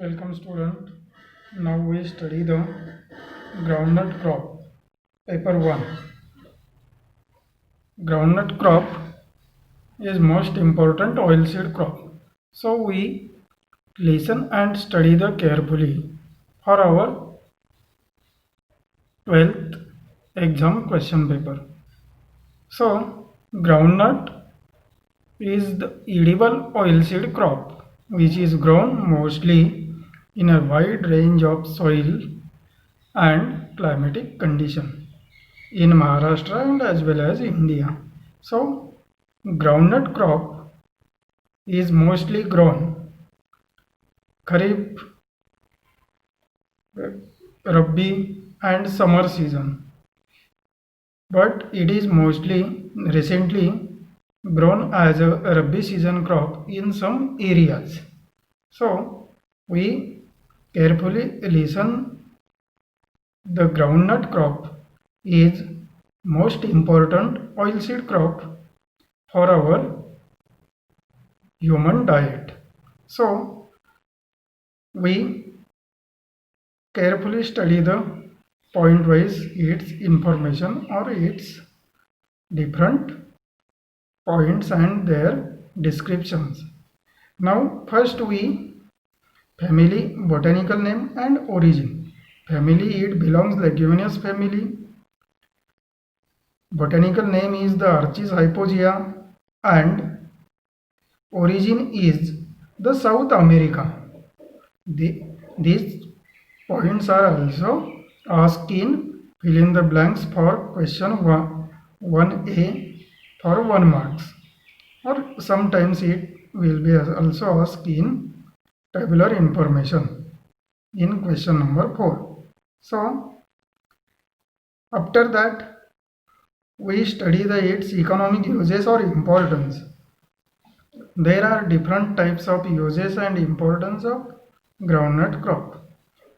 Welcome student. Now we study the groundnut crop. Paper 1. Groundnut crop is most important oilseed crop. So we listen and study the carefully for our 12th exam question paper. So groundnut is the edible oilseed crop which is grown mostly in a wide range of soil and climatic condition in Maharashtra and as well as India. So, groundnut crop is mostly grown Kharif, Rabi and summer season, but it is mostly recently grown as a Rabi season crop in some areas. So, we carefully listen. The groundnut crop is most important oilseed crop for our human diet. So, we carefully study the point wise its information or its different points and their descriptions. Now, first we family, botanical name and origin. Family, it belongs leguminous family. Botanical name is the Archis hypogaea and origin is the South America. These points are also asked in fill in the blanks for question 1A for 1 marks, or sometimes it will be also asked in tabular information in question number 4. So after that we study its economic uses or importance. There are different types of uses and importance of groundnut crop.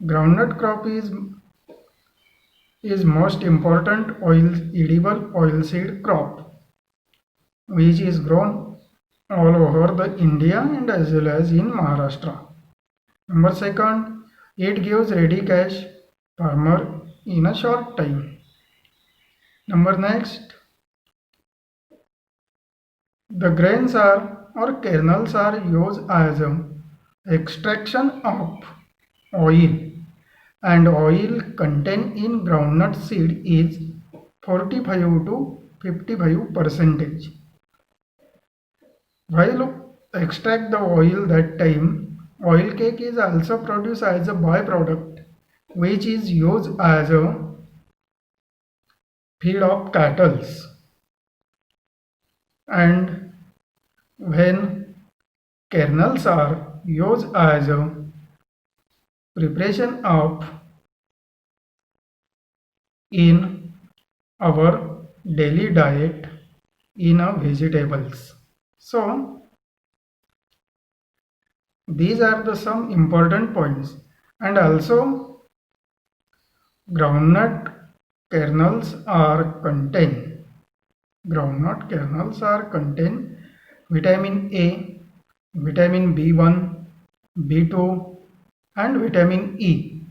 Groundnut crop is most important edible oilseed crop which is grown all over the India and as well as in Maharashtra. Number second, it gives ready cash farmer in a short time. Number next, the grains are or kernels are used as extraction of oil, and oil contained in groundnut seed is 45 to 55 percentage. While extract the oil that time, oil cake is also produced as a byproduct which is used as a feed of cattle. And when kernels are used as a preparation of in our daily diet in our vegetables. So these are the some important points, and also groundnut kernels are contain vitamin A, vitamin B1, B2 and vitamin E.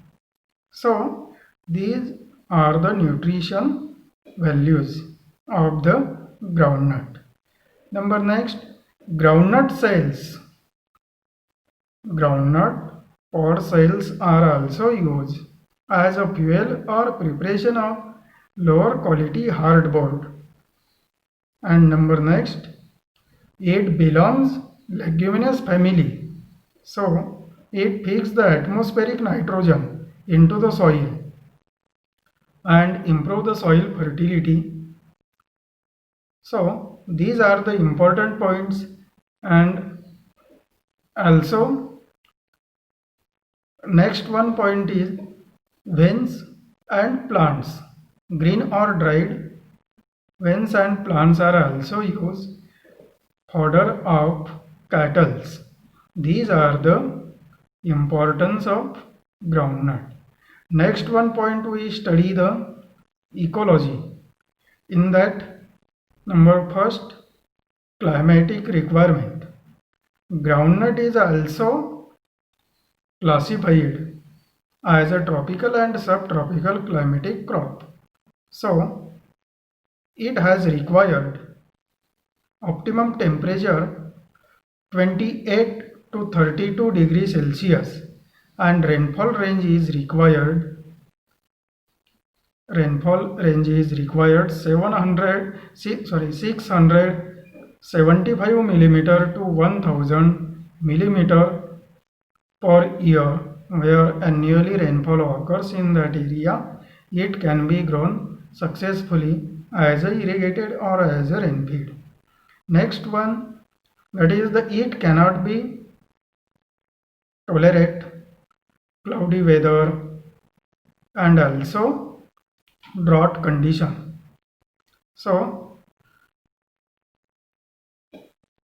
So these are the nutrition values of the groundnut. Number next, groundnut cells. Groundnut pod cells are also used as a fuel or preparation of lower quality hardboard. And number next, it belongs leguminous family. So it fixes the atmospheric nitrogen into the soil and improve the soil fertility. So these are the important points, and also next one point is veins and plants. Green or dried veins and plants are also used fodder of cattle. These are the importance of groundnut. Next one point we study the ecology. In that, number first, climatic requirement. Groundnut is also classified as a tropical and subtropical climatic crop. So, it has required optimum temperature 28 to 32 degrees Celsius and rainfall range is required 675 millimeter to 1000 millimeter per year, where annually rainfall occurs in that area. It can be grown successfully as a irrigated or as a rain feed. Next one, that is it cannot be tolerate cloudy weather and also drought condition. So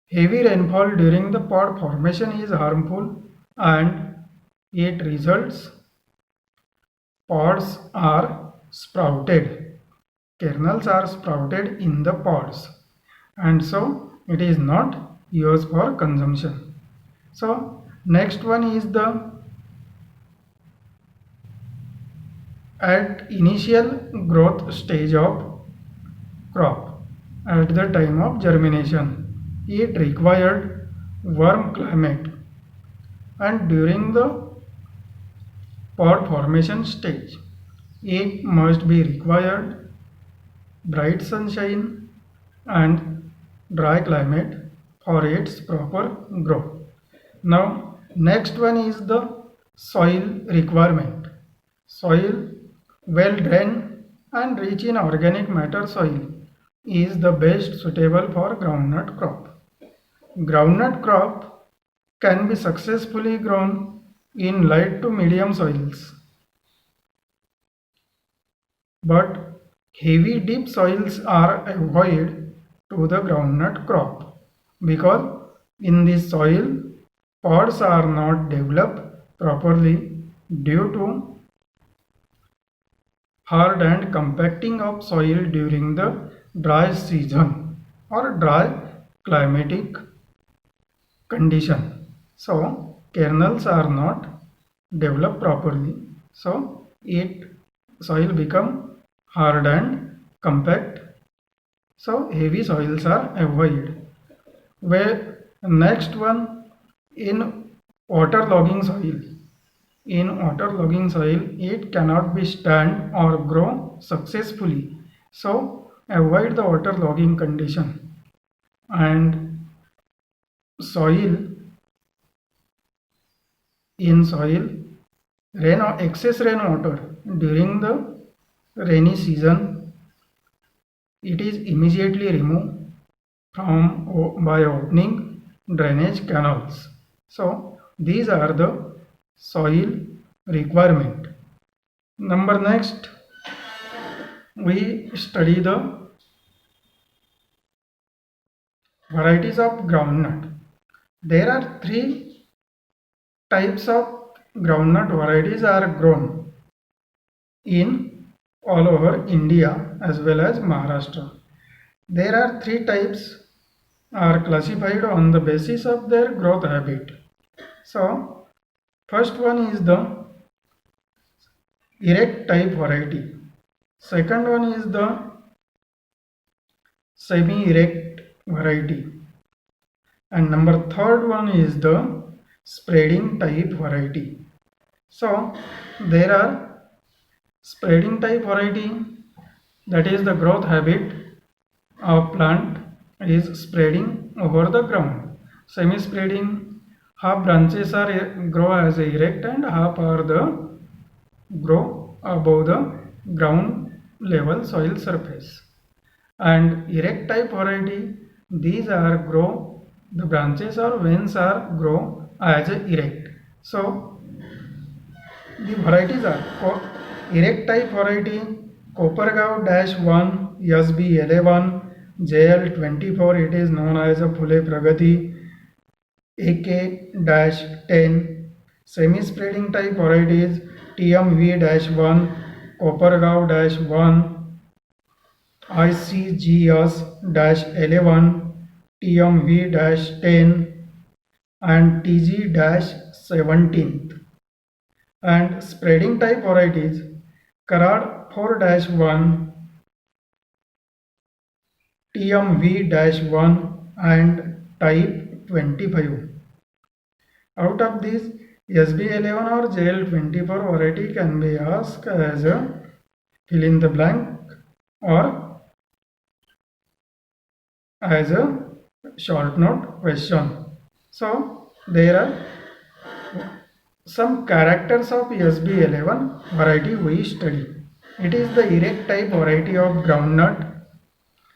heavy rainfall during the pod formation is harmful and it results pods are sprouted, kernels are sprouted in the pods, and so it is not used for consumption. So next one is the at initial growth stage of crop. At the time of germination, it required warm climate, and during the pod formation stage, it must be required bright sunshine and dry climate for its proper growth. Now next one is the soil requirement. Soil well drained and rich in organic matter soil is the best suitable for groundnut crop. Groundnut crop can be successfully grown in light to medium soils, but heavy deep soils are avoided to the groundnut crop because in this soil pods are not developed properly due to hard and compacting of soil during the dry season or dry climatic condition. So kernels are not developed properly, so soil become hard and compact, so heavy soils are avoided. Where next one, in waterlogging soil. In waterlogging soil, it cannot be stand or grow successfully. So avoid the waterlogging condition. And soil, in soil, rain or excess rainwater during the rainy season, it is immediately removed by opening drainage canals. So these are the soil requirement. Next, we study the varieties of groundnut. There are three types of groundnut varieties are grown in all over India as well as Maharashtra. There are three types are classified on the basis of their growth habit. So first one is the erect type variety. Second one is the semi-erect variety. And third one is the spreading type variety. So there are spreading type variety, that is the growth habit of plant is spreading over the ground. Semi-spreading, half branches are grow as erect and half are the grow above the ground level soil surface. And erect type variety, these are grow, the branches or veins are grow as erect. So the varieties are erect type variety Kopargaon-1 SB11 JL24, it is known as a Phule Pragati AK-10. Semi-spreading type varieties TMV-1 Kopargaon-1 ICGS-11 TMV-10 and TG-17. And spreading type varieties, Karad 4-1, TMV-1 and type 25. Out of these, SB11 or JL24 variety can be asked as a fill in the blank or as a short note question. So there are some characters of SB11 variety we study. It is the erect type variety of groundnut.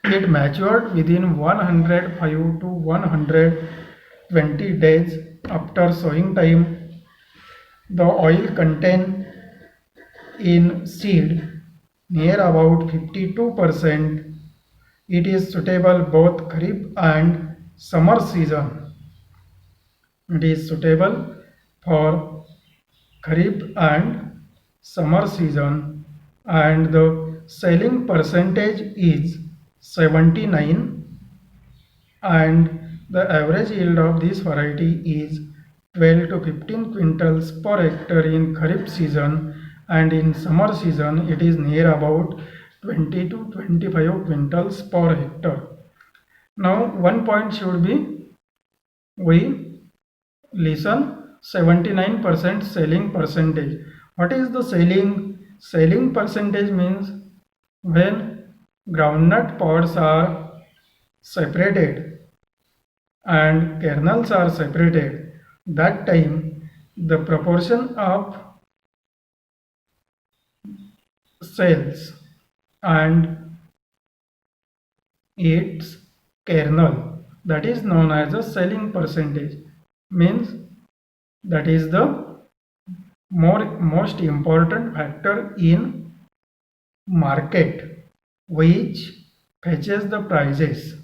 It matured within 105 to 120 days after sowing time. The oil content in seed near about 52%. It is suitable both Kharif and summer season. It is suitable for Kharif and summer season, and the selling percentage is 79, and the average yield of this variety is 12 to 15 quintals per hectare in Kharif season, and in summer season it is near about 20 to 25 quintals per hectare. Now one point should be, we listen, 79% selling percentage. What is the selling percentage? Means when groundnut pods are separated and kernels are separated, that time the proportion of cells and its kernel, that is known as a selling percentage. Means that is the most important factor in market which fetches the prices.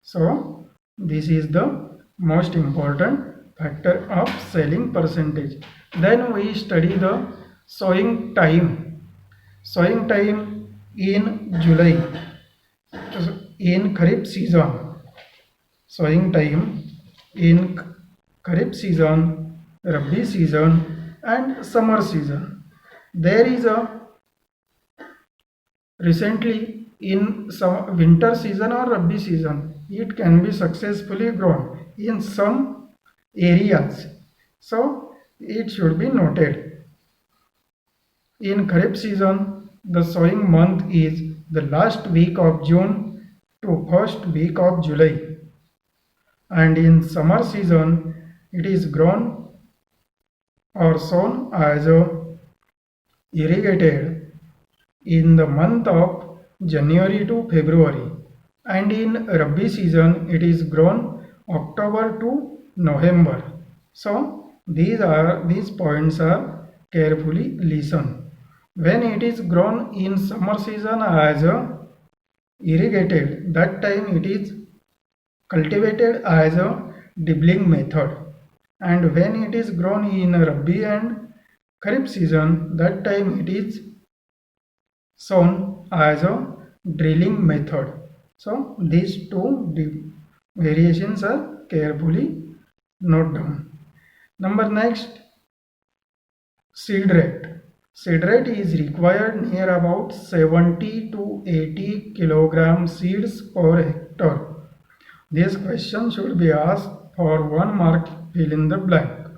So this is the most important factor of selling percentage. Then we study the sowing time. Sowing time in July, in Kharif season. Sowing time in Kharif season, Rabi season and summer season. There is a recently in some winter season or Rabi season, it can be successfully grown in some areas. So it should be noted. In Kharif season, the sowing month is the last week of June to first week of July. And in summer season, it is grown or sown as irrigated in the month of January to February, and in Rabi season it is grown October to November. So these points are carefully listened. When it is grown in summer season as irrigated, that time it is cultivated as a dibbling method, and when it is grown in Rabi and Kharif season, that time it is sown as a drilling method. So these two variations are carefully noted down. Next, seed rate. Seed rate is required near about 70 to 80 kilogram seeds per hectare. This question should be asked for 1 mark, fill in the blank.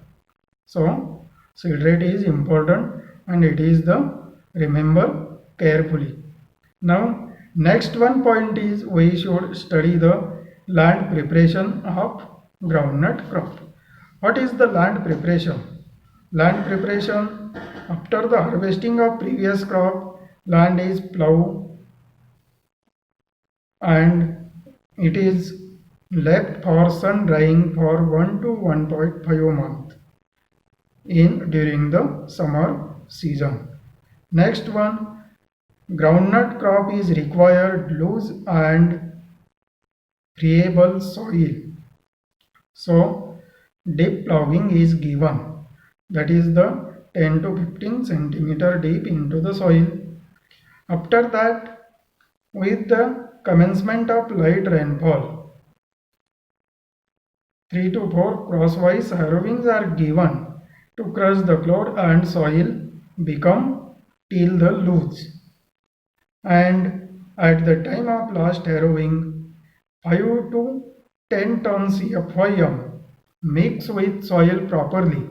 So seed rate is important and it is the remember carefully. Now next one point is we should study the land preparation of groundnut crop. What is the land preparation? Land preparation, after the harvesting of previous crop, land is ploughed and it is left for sun drying for 1 to 1.5 months during the summer season. Next one, groundnut crop is required loose and friable soil. So deep ploughing is given, that is the 10 to 15 centimeter deep into the soil. After that, with the commencement of light rainfall, 3 to 4 crosswise harrowings are given to crush the cloud and soil become till the loose. And at the time of last harrowing, 5 to 10 tons FYM mix with soil properly.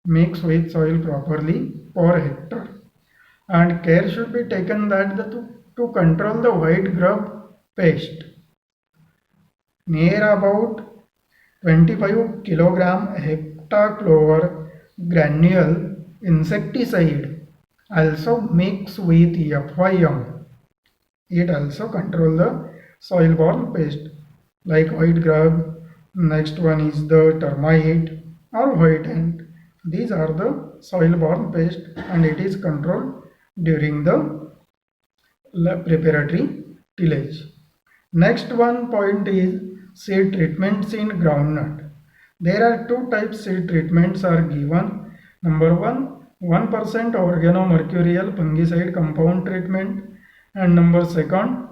Mix with soil properly per hectare. And care should be taken that to control the white grub pest. Near about 25 kilogram heptachlor granule insecticide also mix with FYM. It also control the soil-borne pest like white grub. Next one is the termite or white ant. These are the soil-borne pest and it is controlled during the preparatory tillage. Next one point is seed treatments in groundnut. There are two types seed treatments are given. Number one, 1% organomercurial fungicide compound treatment, and number second,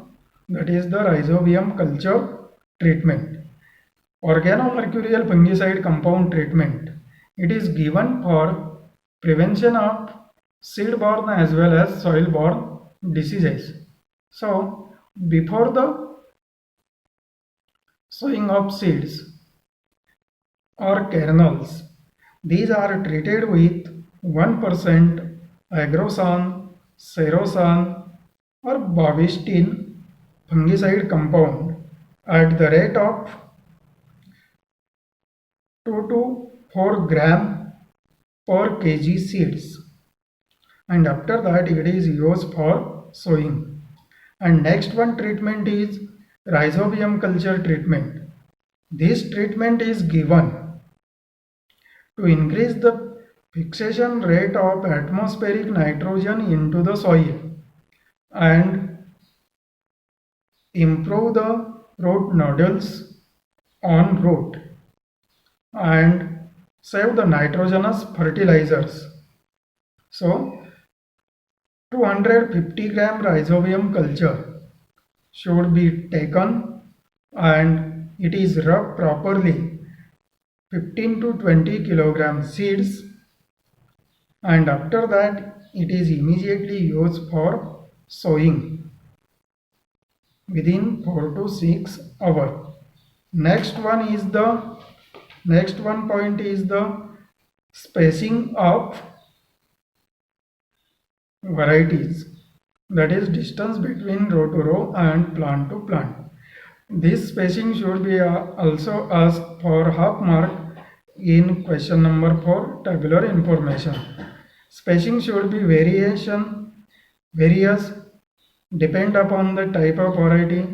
that is the rhizobium culture treatment. Organomercurial fungicide compound treatment. It is given for prevention of seed-borne as well as soil-borne diseases. So, before the sowing of seeds or kernels, these are treated with 1% agrosan, cerosan or bavestin fungicide compound at the rate of 2 to 4 gram per kg seeds, and after that it is used for sowing. And next one treatment is rhizobium culture treatment. This treatment is given to increase the fixation rate of atmospheric nitrogen into the soil and improve the root nodules on root and save the nitrogenous fertilizers. So 250 gram rhizobium culture should be taken and it is rubbed properly 15 to 20 kilogram seeds, and after that it is immediately used for sowing within 4 to 6 hours. Next one point is the spacing of varieties, that is distance between row to row and plant to plant. This spacing should be also asked for half mark in question number 4 tabular information. Spacing should be various depend upon the type of variety.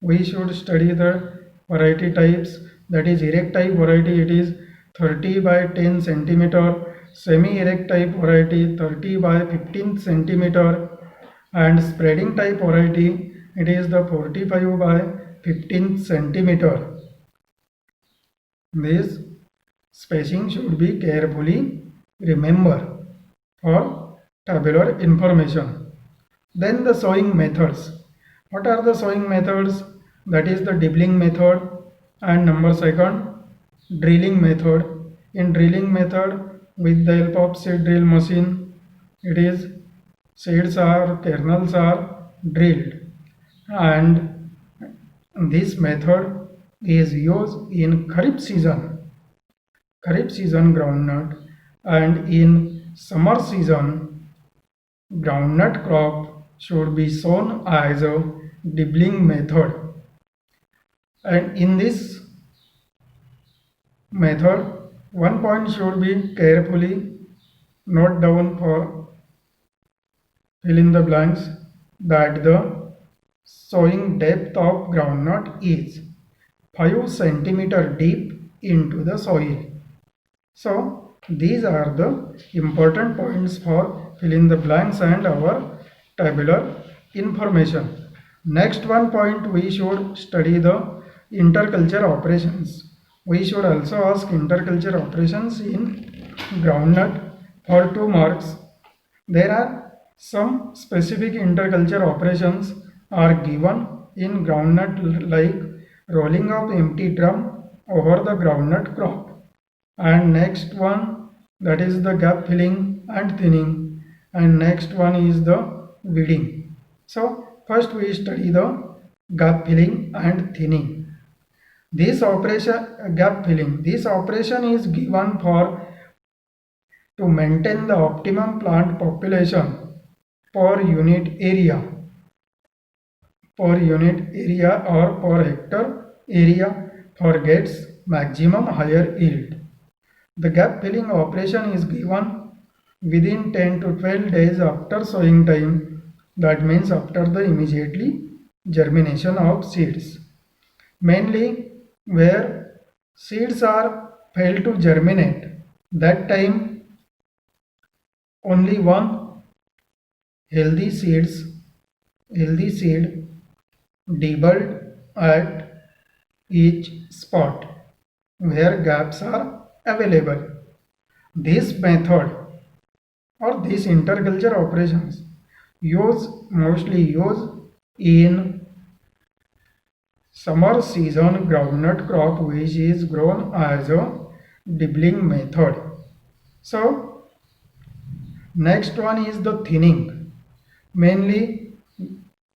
We should study the variety types, that is erect type variety it is 30 by 10 centimeter, semi-erect type variety 30 by 15 centimeter, and spreading type variety it is the 45 by 15 centimeter. This spacing should be carefully remembered for tabular information. Then the sowing methods. What are the sowing methods? That is the dibbling method, and number second, drilling method. In drilling method, with the help of seed drill machine, it is seeds or kernels are drilled, and this method is used in Kharif season groundnut, and in summer season groundnut crop should be sown as a dibbling method. And in this method, one point should be carefully note down for fill in the blanks, that the sowing depth of groundnut is 5 cm deep into the soil. So these are the important points for fill in the blanks and our tabular information. Next one point, we should study the interculture operations. We should also ask interculture operations in groundnut for 2 marks. There are some specific interculture operations are given in groundnut, like rolling of empty drum over the groundnut crop. and next one, that is the gap filling and thinning, and next one is the weeding. So first we study the gap filling and thinning. This operation, gap filling, this operation is given for to maintain the optimum plant population per unit area or per hectare area for gets maximum higher yield. The gap filling operation is given within 10 to 12 days after sowing time, that means after the immediately germination of seeds. Mainly where seeds are failed to germinate, that time only one healthy seed debulbed at each spot where gaps are available. This method or these interculture operations mostly used in summer season groundnut crop, which is grown as a dibbling method. So next one is the thinning. Mainly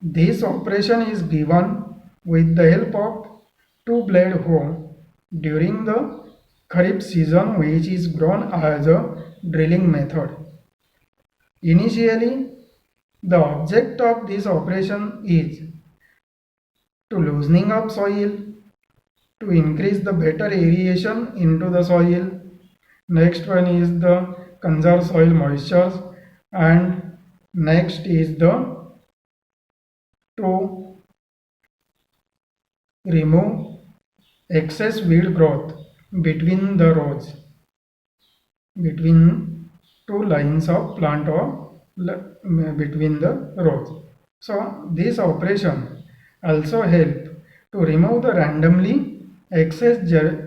this operation is given with the help of two blade hoe during the Kharif season, which is grown as a drilling method. Initially, the object of this operation is to loosening up soil, to increase the better aeration into the soil. Next one is the conserve soil moisture, and next is the to remove excess weed growth between the rows, between two lines of plant or between the rows. So this operation also help to remove the randomly excess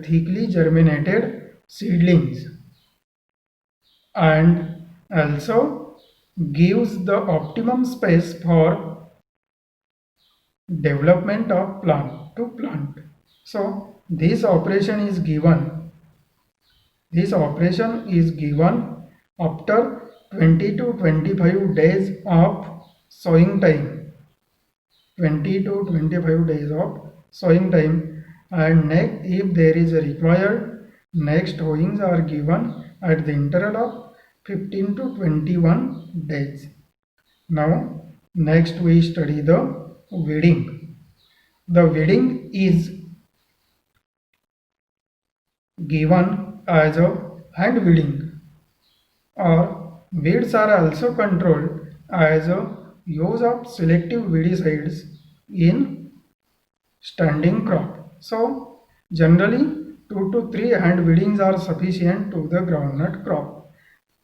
thickly germinated seedlings, and also gives the optimum space for development of plant to plant. So this operation is given after 20 to 25 days of sowing time. 20 to 25 days of sowing time, and if there is a required, next sowings are given at the interval of 15 to 21 days. Now next we study the weeding. The weeding is given as a hand weeding, or weeds are also controlled as a use of selective weedicides in standing crop. So generally 2 to 3 hand weedings are sufficient to the groundnut crop.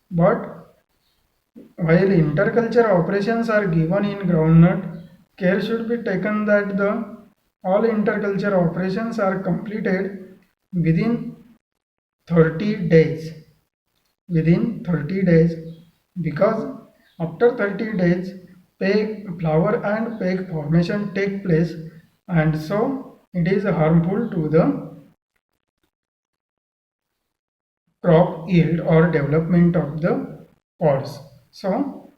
But while interculture operations are given in groundnut, care should be taken that all interculture operations are completed within 30 days. Within 30 days, because after 30 days flower and peg formation take place, and so it is harmful to the crop yield or development of the pods. So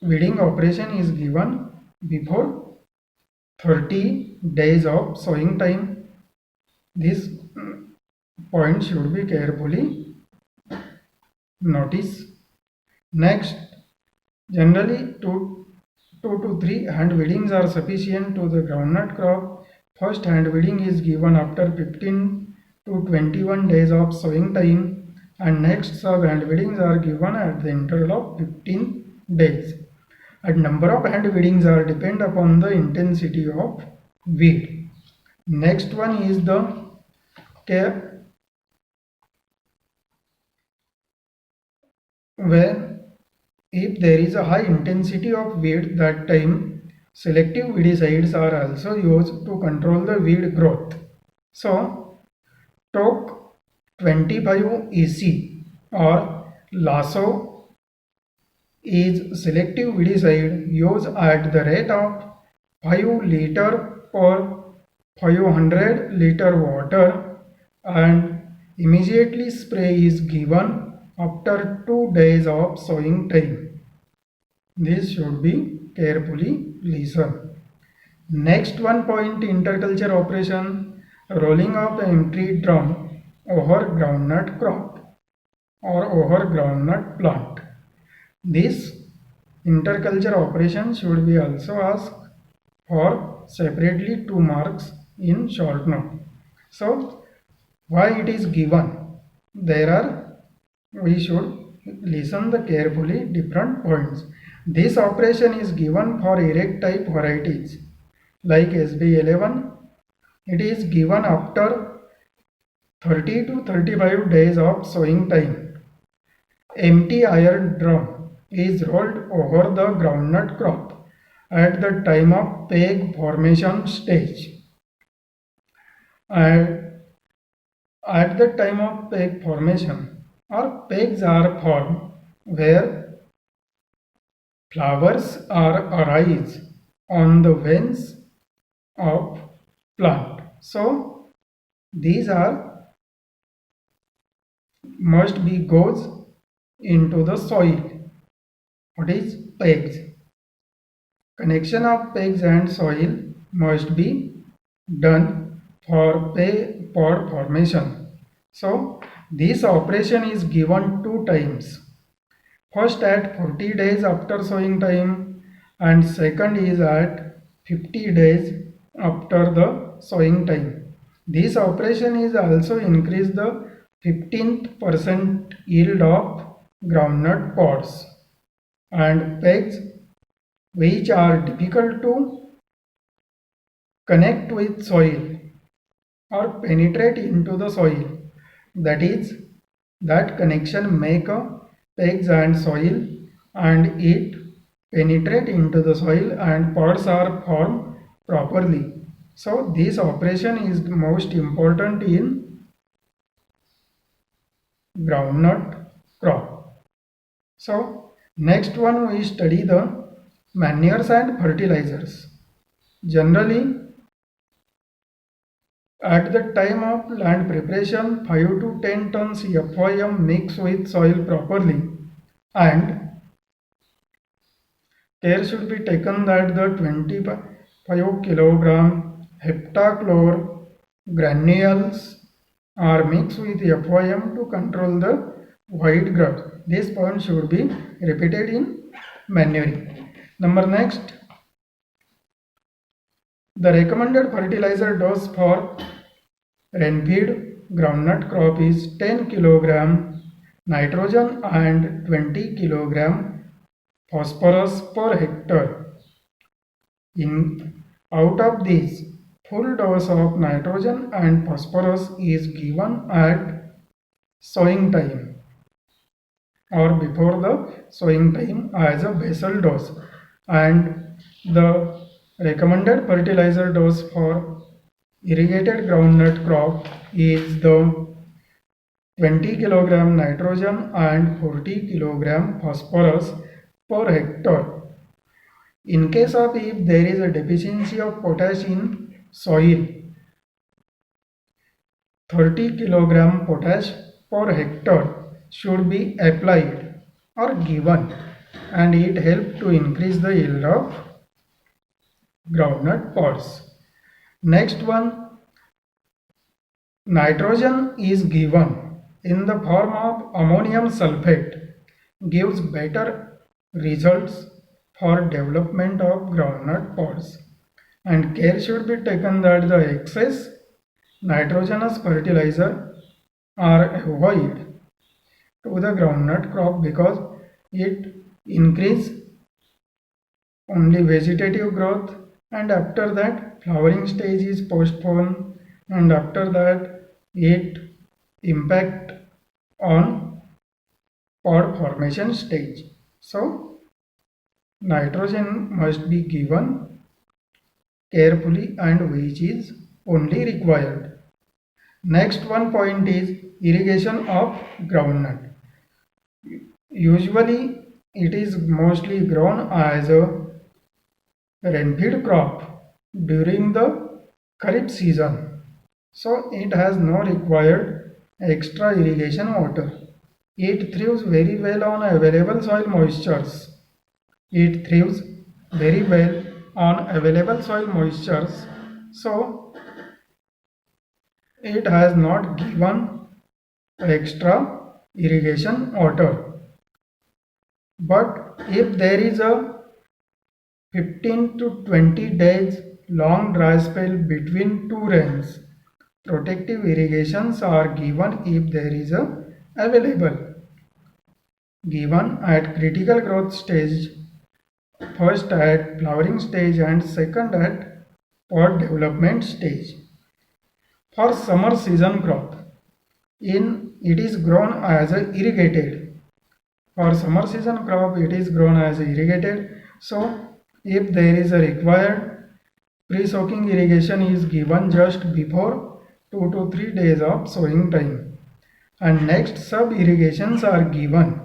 weeding operation is given before 30 days of sowing time. This point should be carefully noticed. Next, generally 2 to 3 hand weedings are sufficient to the groundnut crop. First hand weeding is given after 15 to 21 days of sowing time, and next sub hand weedings are given at the interval of 15 days. And number of hand weedings are depend upon the intensity of weed. Next one is the care when if there is a high intensity of weed, that time selective weedicides are also used to control the weed growth. So TOC 25 EC or LASO is selective weedicide used at the rate of 5 liter per 500 liter water, and Immediately spray is given after 2 days of sowing time. This should be carefully listened. Next one point, interculture operation, rolling of empty drum over groundnut crop or over groundnut plant. This interculture operation should be also asked for separately 2 marks in short note. So why it is given? We should listen the carefully different points. This operation is given for erect type varieties like SB11. It is given after 30 to 35 days of sowing time. Empty iron drum is rolled over the groundnut crop at the time of peg formation stage. At the time of peg formation, or pegs are formed where flowers arise on the veins of plant. So these must be goes into the soil. What is pegs? Connection of pegs and soil must be done for pod formation. So this operation is given 2 times. First at 40 days after sowing time and second is at 50 days after the sowing time. This operation is also increase the 15% yield of groundnut pods and pegs which are difficult to connect with soil or penetrate into the soil. That connection make pegs and soil and it penetrate into the soil and pods are formed properly. So this operation is most important in groundnut crop. So next one we study the manures and fertilizers. Generally at the time of land preparation, 5 to 10 tons FYM mix with soil properly and care should be taken that the 25 kg heptachlor granules are mixed with FYM to control the white grubs. This point should be repeated in manuring. Next, the recommended fertilizer dose for rainfed groundnut crop is 10 kg nitrogen and 20 kg phosphorus per hectare. Out of these, full dose of nitrogen and phosphorus is given at sowing time or before the sowing time as a basal dose, and the recommended fertilizer dose for irrigated groundnut crop is the 20 kg nitrogen and 40 kg phosphorus per hectare. In case of if there is a deficiency of potash in soil, 30 kg potash per hectare should be applied or given, and it helps to increase the yield of groundnut pods. Next one, nitrogen is given in the form of ammonium sulfate, gives better results for development of groundnut pods, and care should be taken that the excess nitrogenous fertilizer are avoided to the groundnut crop because it increase only vegetative growth, and after that flowering stage is postponed, and after that it impact on pod formation stage. So nitrogen must be given carefully and which is only required. Next one point is irrigation of groundnut. Usually it is mostly grown as a rainfed crop during the Kharif season, so it has no required extra irrigation water. It thrives very well on available soil moistures. It thrives very well on available soil moistures. So it has not given extra irrigation water. But if there is a 15 to 20 days long dry spell between two rains, protective irrigations are given if there is a available. Given at critical growth stage, first at flowering stage and second at pod development stage. For summer season crop, it is grown as irrigated. For summer season crop, it is grown as irrigated. So, if there is a required pre-soaking irrigation is given just before 2 to 3 days of sowing time, and next sub irrigations are given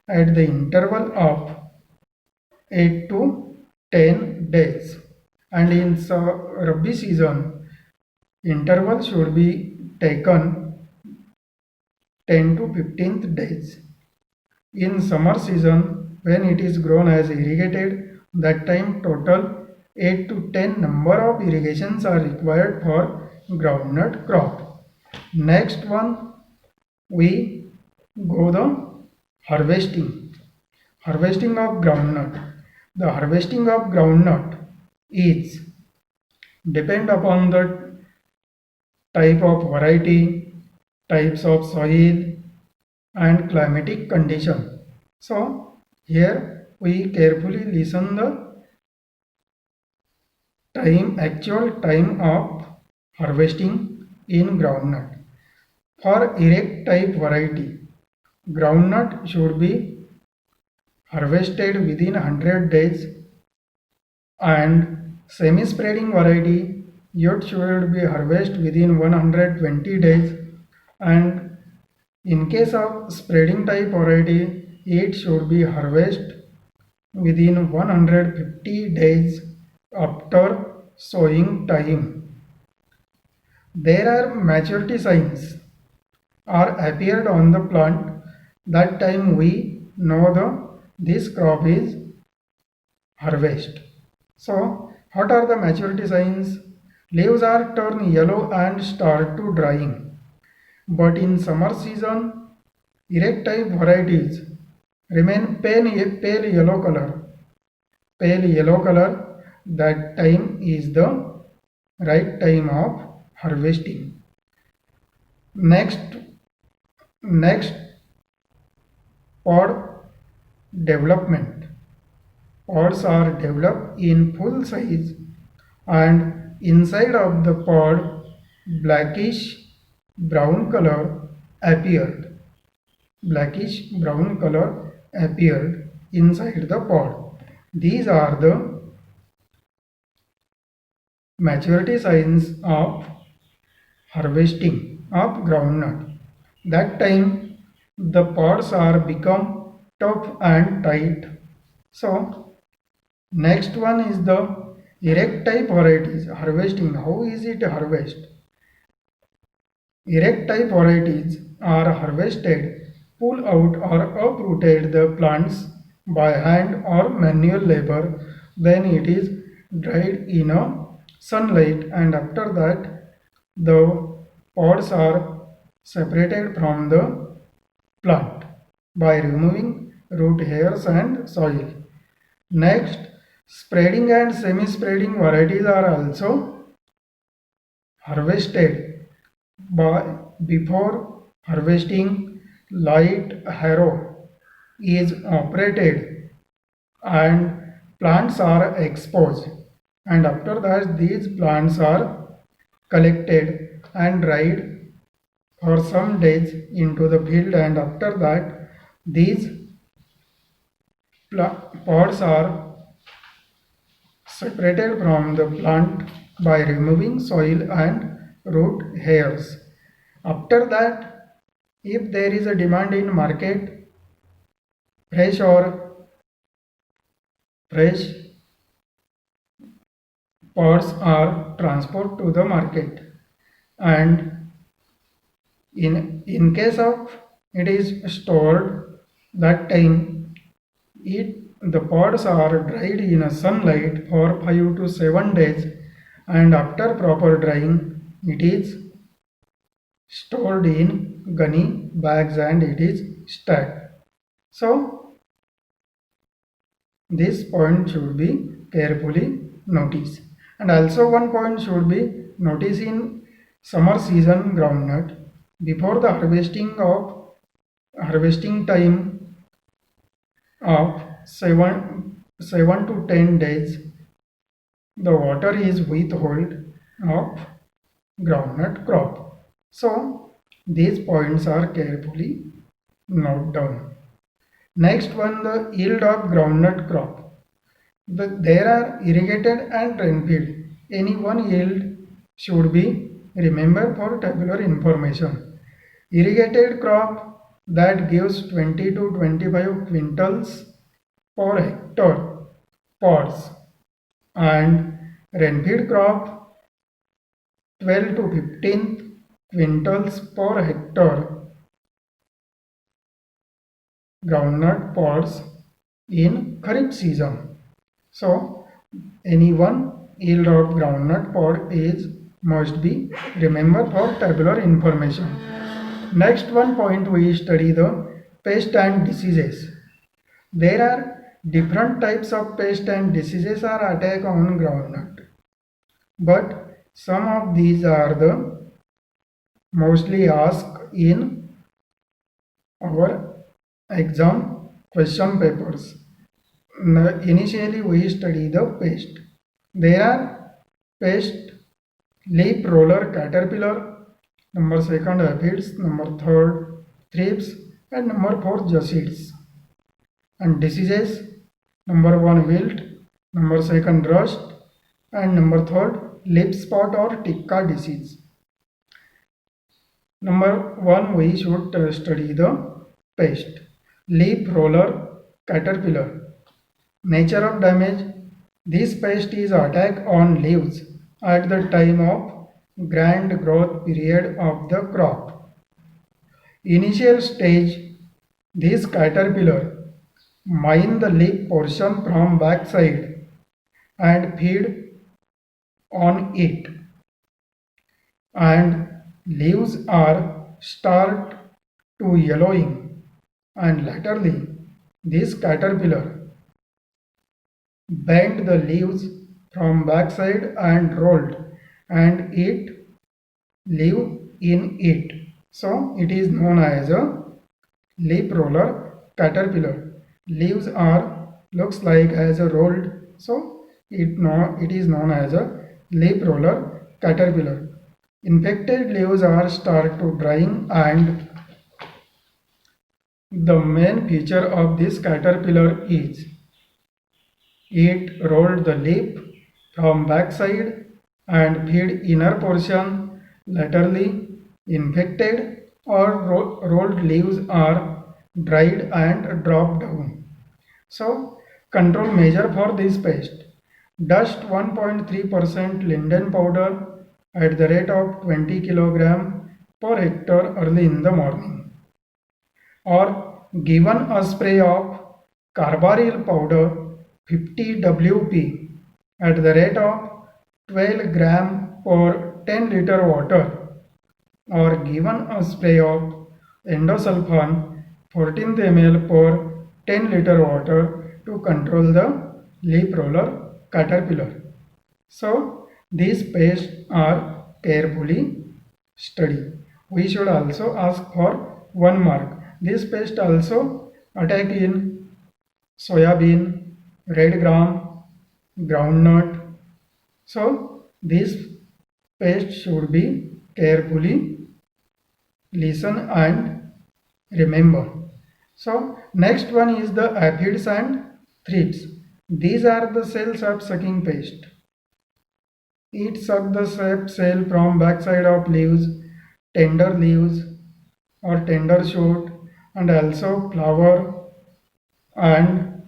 at the interval of 8 to 10 days, and in Rabi season interval should be taken 10 to 15th days. In summer season, when it is grown as irrigated, that time total 8 to 10 number of irrigations are required for groundnut crop. Next one, we go the harvesting. Harvesting of groundnut. The harvesting of groundnut is depend upon the type of variety, types of soil, and climatic condition. So here we carefully listen the actual time of harvesting in groundnut. For erect type variety, groundnut should be harvested within 100 days, and semi-spreading variety, it should be harvested within 120 days, and in case of spreading type variety, it should be harvested within 150 days after sowing time. There are maturity signs are appeared on the plant. That time we know this crop is harvest. So what are the maturity signs? Leaves are turn yellow and start to drying. But in summer season, erect type varieties remain pale yellow color. Pale yellow color, that time is the right time of harvesting. Next pod development. Pods are developed in full size, and inside of the pod blackish brown color appeared. Blackish brown color appeared inside the pod. These are the maturity signs of harvesting of groundnut. That time the pods are become tough and tight. So next one is the erect type varieties harvesting. How is it harvest? Erect type varieties are harvested, pull out or uprooted the plants by hand or manual labor. Then it is dried in a sunlight, and after that the pods are separated from the plant by removing root hairs and soil. Next, spreading and semi-spreading varieties are also harvested. Before harvesting, light harrow is operated and plants are exposed, and after that these plants are collected and dried for some days into the field, and after that these pods are separated from the plant by removing soil and root hairs. After that, if there is a demand in market, fresh pods are transported to the market, and In case of it is stored, that time the pods are dried in a sunlight for 5 to 7 days, and after proper drying it is stored in gunny bags and it is stacked. So this point should be carefully noticed. And also one point should be noticed in summer season groundnut before the harvesting time of 7 to 10 days, the water is withheld of groundnut crop. So these points are carefully noted down. Next one, the yield of groundnut crop. There are irrigated and rainfed. Any one yield should be remembered for tabular information. Irrigated crop that gives 20 to 25 quintals per hectare pods, and rainfed crop 12 to 15 quintals per hectare groundnut pods in Kharif season. So any one yield of groundnut pod is must be remembered for tabular information. Next one point, we study the pest and diseases. There are different types of pest and diseases are attack on groundnut, but some of these are the mostly asked in our exam question papers. Initially we study the pest. There are pest leaf roller caterpillar, number second aphids, number third thrips, and number four jacids. And diseases, number one wilt, number second rust, and number third leaf spot or tikka disease. Number one, we should study the pest. Leaf roller caterpillar. Nature of damage. This pest is attack on leaves at the time of grand growth period of the crop. Initial stage, this caterpillar mine the leaf portion from backside and feed on it, and leaves are start to yellowing, and latterly this caterpillar bent the leaves from backside and rolled, and it live in it. So it is known as a leaf roller caterpillar. Leaves are looks like as a rolled, so it is known as a leaf roller caterpillar. Infected leaves are start to drying, and the main feature of this caterpillar is it rolled the leaf from backside and feed inner portion. Laterally infected or rolled leaves are dried and dropped down. So control measure for this pest: dust 1.3% linden powder at the rate of 20 kg per hectare early in the morning, or given a spray of carbaryl powder 50 WP at the rate of 12 gram per 10 liter water, or given a spray of endosulfan 14 ml per 10 liter water to control the leaf roller caterpillar. So these pests are carefully studied. We should also ask for 1 mark. This pest also attack in soybean, red gram, groundnut. So this pest should be carefully listen and remember. So next one is the aphids and thrips. These are the cell sap sucking pest. It sucks the sap cell from backside of leaves, tender leaves or tender shoot, and also flower, and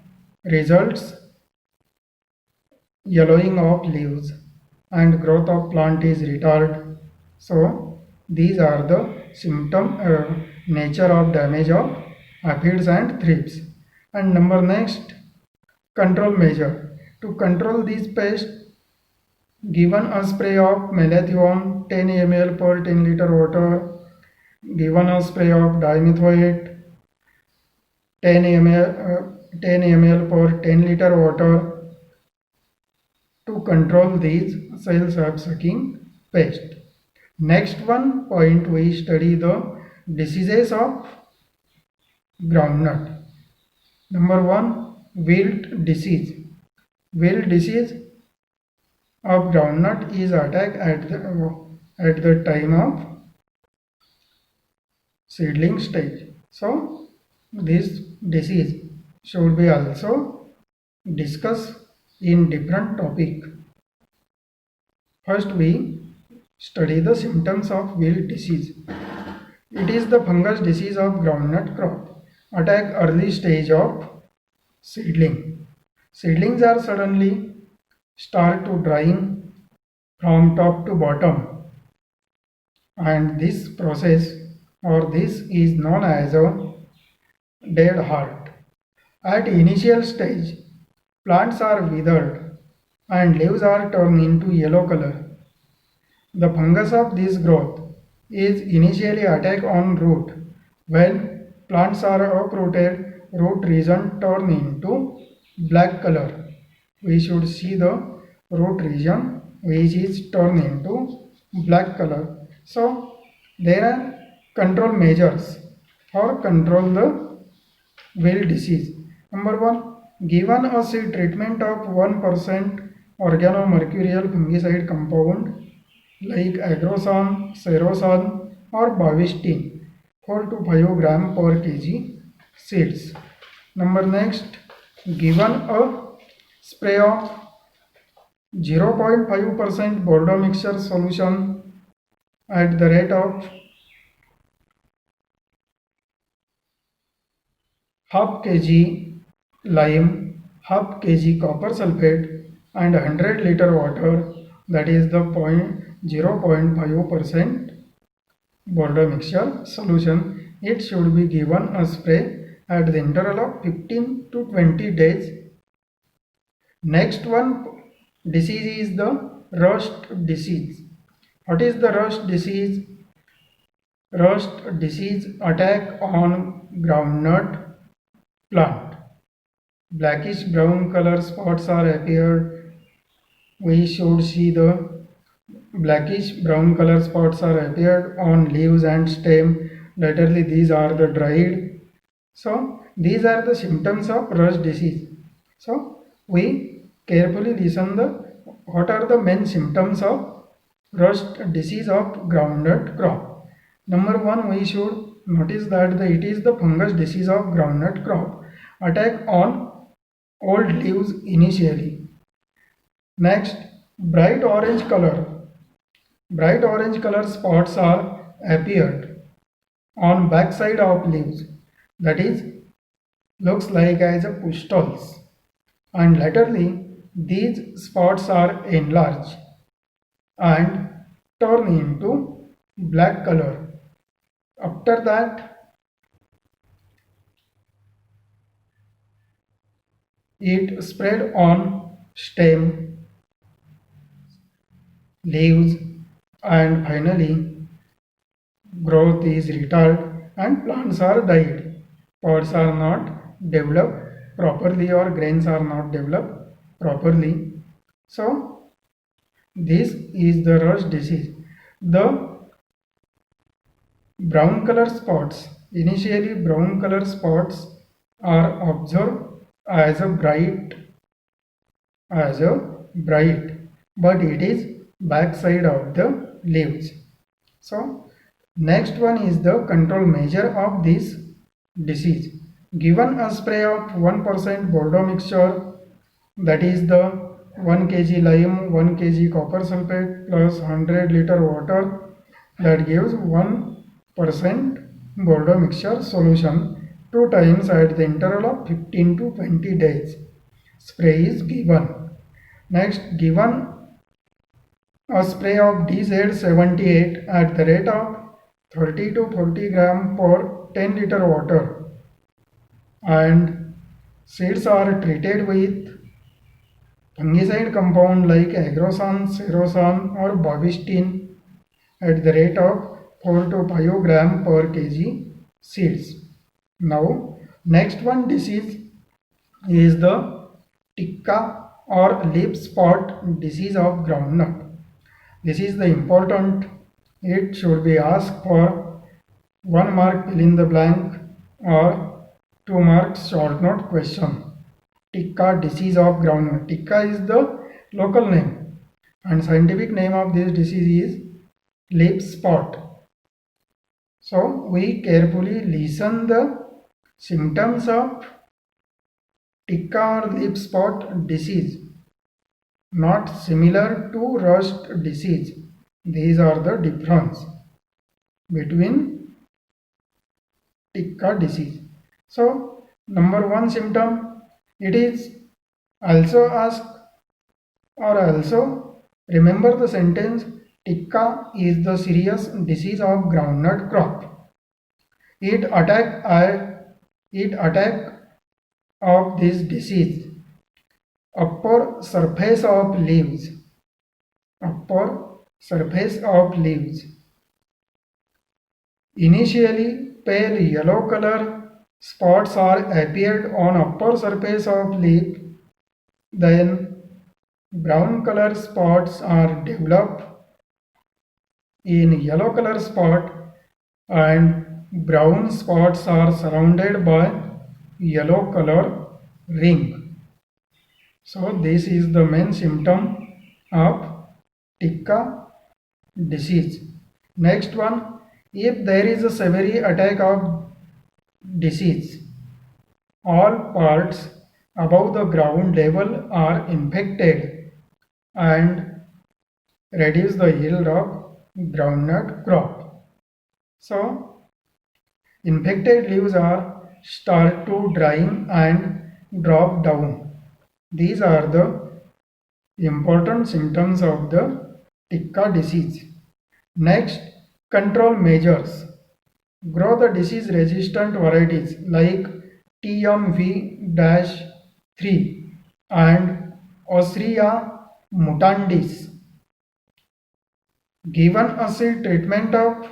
results yellowing of leaves, and growth of plant is retarded. So These are the symptom nature of damage of aphids and thrips. And number next, control measure. To control these pests, given a spray of malathion 10 ml per 10 liter water, given a spray of dimethoate 10 ml per 10 liter water to control these cell sucking pest. Next one point, we study the diseases of groundnut. Number one, wilt disease. Wilt disease of groundnut is attack at the time of seedling stage. So this disease should be also discussed in different topic. First we study the symptoms of wilt disease. It is the fungus disease of groundnut crop. Attack early stage of seedling. Seedlings are suddenly start to drying from top to bottom, and this process or this is known as a dead heart. At initial stage, plants are withered and leaves are turned into yellow color. The fungus of this growth is initially attack on root. When plants are uprooted, root region turn into black color. We should see the root region which is turned into black color. So there are control measures for control the wilt disease. Number one, given a seed treatment of 1% organomercurial fungicide compound like agrocin, serocin or bavistin 4 to 5 gram per kg seeds. Number next, given a spray of 0.5% Bordeaux mixture solution at the rate of half kg lime, half kg copper sulfate and 100 liter water, that is the 0.5% Bordeaux mixture solution. It should be given a spray at the interval of 15 to 20 days. Next one disease is the rust disease. What is the rust disease? Rust disease attack on groundnut plant. Blackish brown color spots are appeared. We should see the blackish brown color spots are appeared on leaves and stem. Laterally these are the dried. So these are the symptoms of rust disease. So we carefully listen the what are the main symptoms of rust disease of groundnut crop. Number one, we should notice that it is the fungus disease of groundnut crop. Attack on old leaves initially. Next, bright orange color. Bright orange color spots are appeared on backside of leaves. That is, looks like as a pustules. And laterally, these spots are enlarged and turn into black color. After that, it spread on stem, leaves, and finally growth is retarded and plants are died. Pods are not developed properly or grains are not developed properly. So this is the rust disease. The brown color spots, initially brown color spots are observed as a bright, but it is backside of the leaves. So next one is the control measure of this disease. Given a spray of 1% Bordeaux mixture, that is the 1 kg lime, 1 kg copper sulfate plus 100 liter water, that gives 1% Bordeaux mixture solution 2 times at the interval of 15 to 20 days. Spray is given. Next, given a spray of DZ78 at the rate of 30 to 40 gram per 10 liter water, and seeds are treated with fungicide compound like agrosan, cerosan or bobistin at the rate of 4 to 5 gram per kg seeds. Now, next one disease is the tikka or leaf spot disease of groundnut. This is the important. It should be asked for 1 mark fill in the blank or 2 marks short note question. Tikka disease of groundnut. Tikka is the local name and scientific name of this disease is leaf spot. So we carefully listen the symptoms of tikka or leaf spot disease, not similar to rust disease. These are the difference between tikka disease. So number one symptom, it is also asked or also remember the sentence, tikka is the serious disease of groundnut crop. It attack of this disease upper surface of leaves, upper surface of leaves. Initially pale yellow color spots are appeared on upper surface of leaf, then brown color spots are developed in yellow color spot, and brown spots are surrounded by yellow color ring. So this is the main symptom of tikka disease. Next one, if there is a severe attack of disease, all parts above the ground level are infected and reduce the yield of groundnut crop. So infected leaves are start to drying and drop down. These are the important symptoms of the tikka disease. Next, control measures. Grow the disease resistant varieties like TMV-3 and Osria mutandis. Given a seed treatment of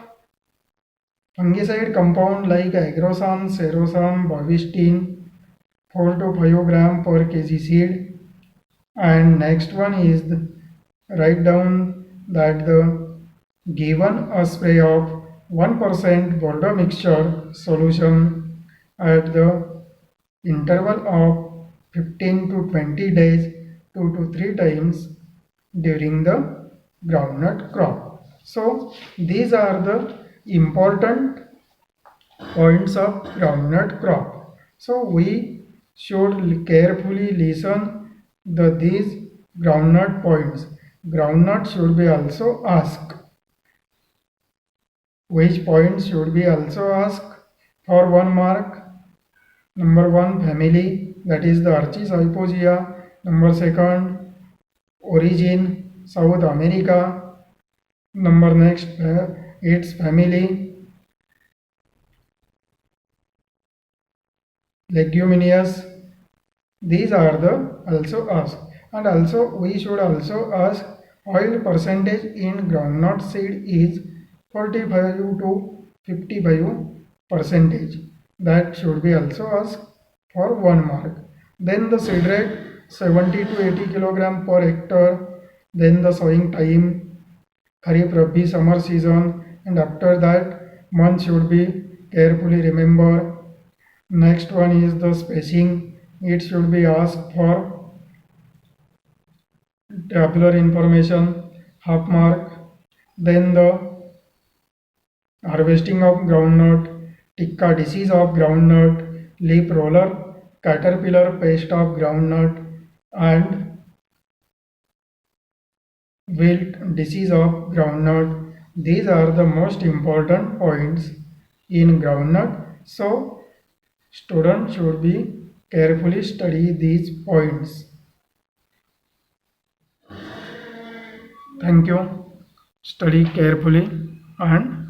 fungicide compound like agrosan, cerosan, bobistin 4 to 5 gram per kg seed, and next one is write down that the given a spray of 1% Bordeaux mixture solution at the interval of 15 to 20 days 2 to 3 times during the groundnut crop. So these are the important points of groundnut crop. So we should carefully listen these groundnut points. Groundnut should be also asked. Which points should be also asked for 1 mark? Number 1, family, that is the Archis-hypogaea. Number 2, origin, South America. Number next, its family, leguminous. These are the also asked, and also we should also ask oil percentage in groundnut seed is 45 to 55 percentage. That should be also asked for 1 mark. Then the seed rate 70 to 80 kilogram per hectare. Then the sowing time, Kharif, Rabi, summer season, and after that month should be carefully remember. Next one is the spacing. It should be asked for tabular information, half mark. Then the harvesting of groundnut, tikka disease of groundnut, leaf roller, caterpillar pest of groundnut, and wilt disease of groundnut. These are the most important points in groundnut. So students should be carefully study these points. Thank you. Study carefully and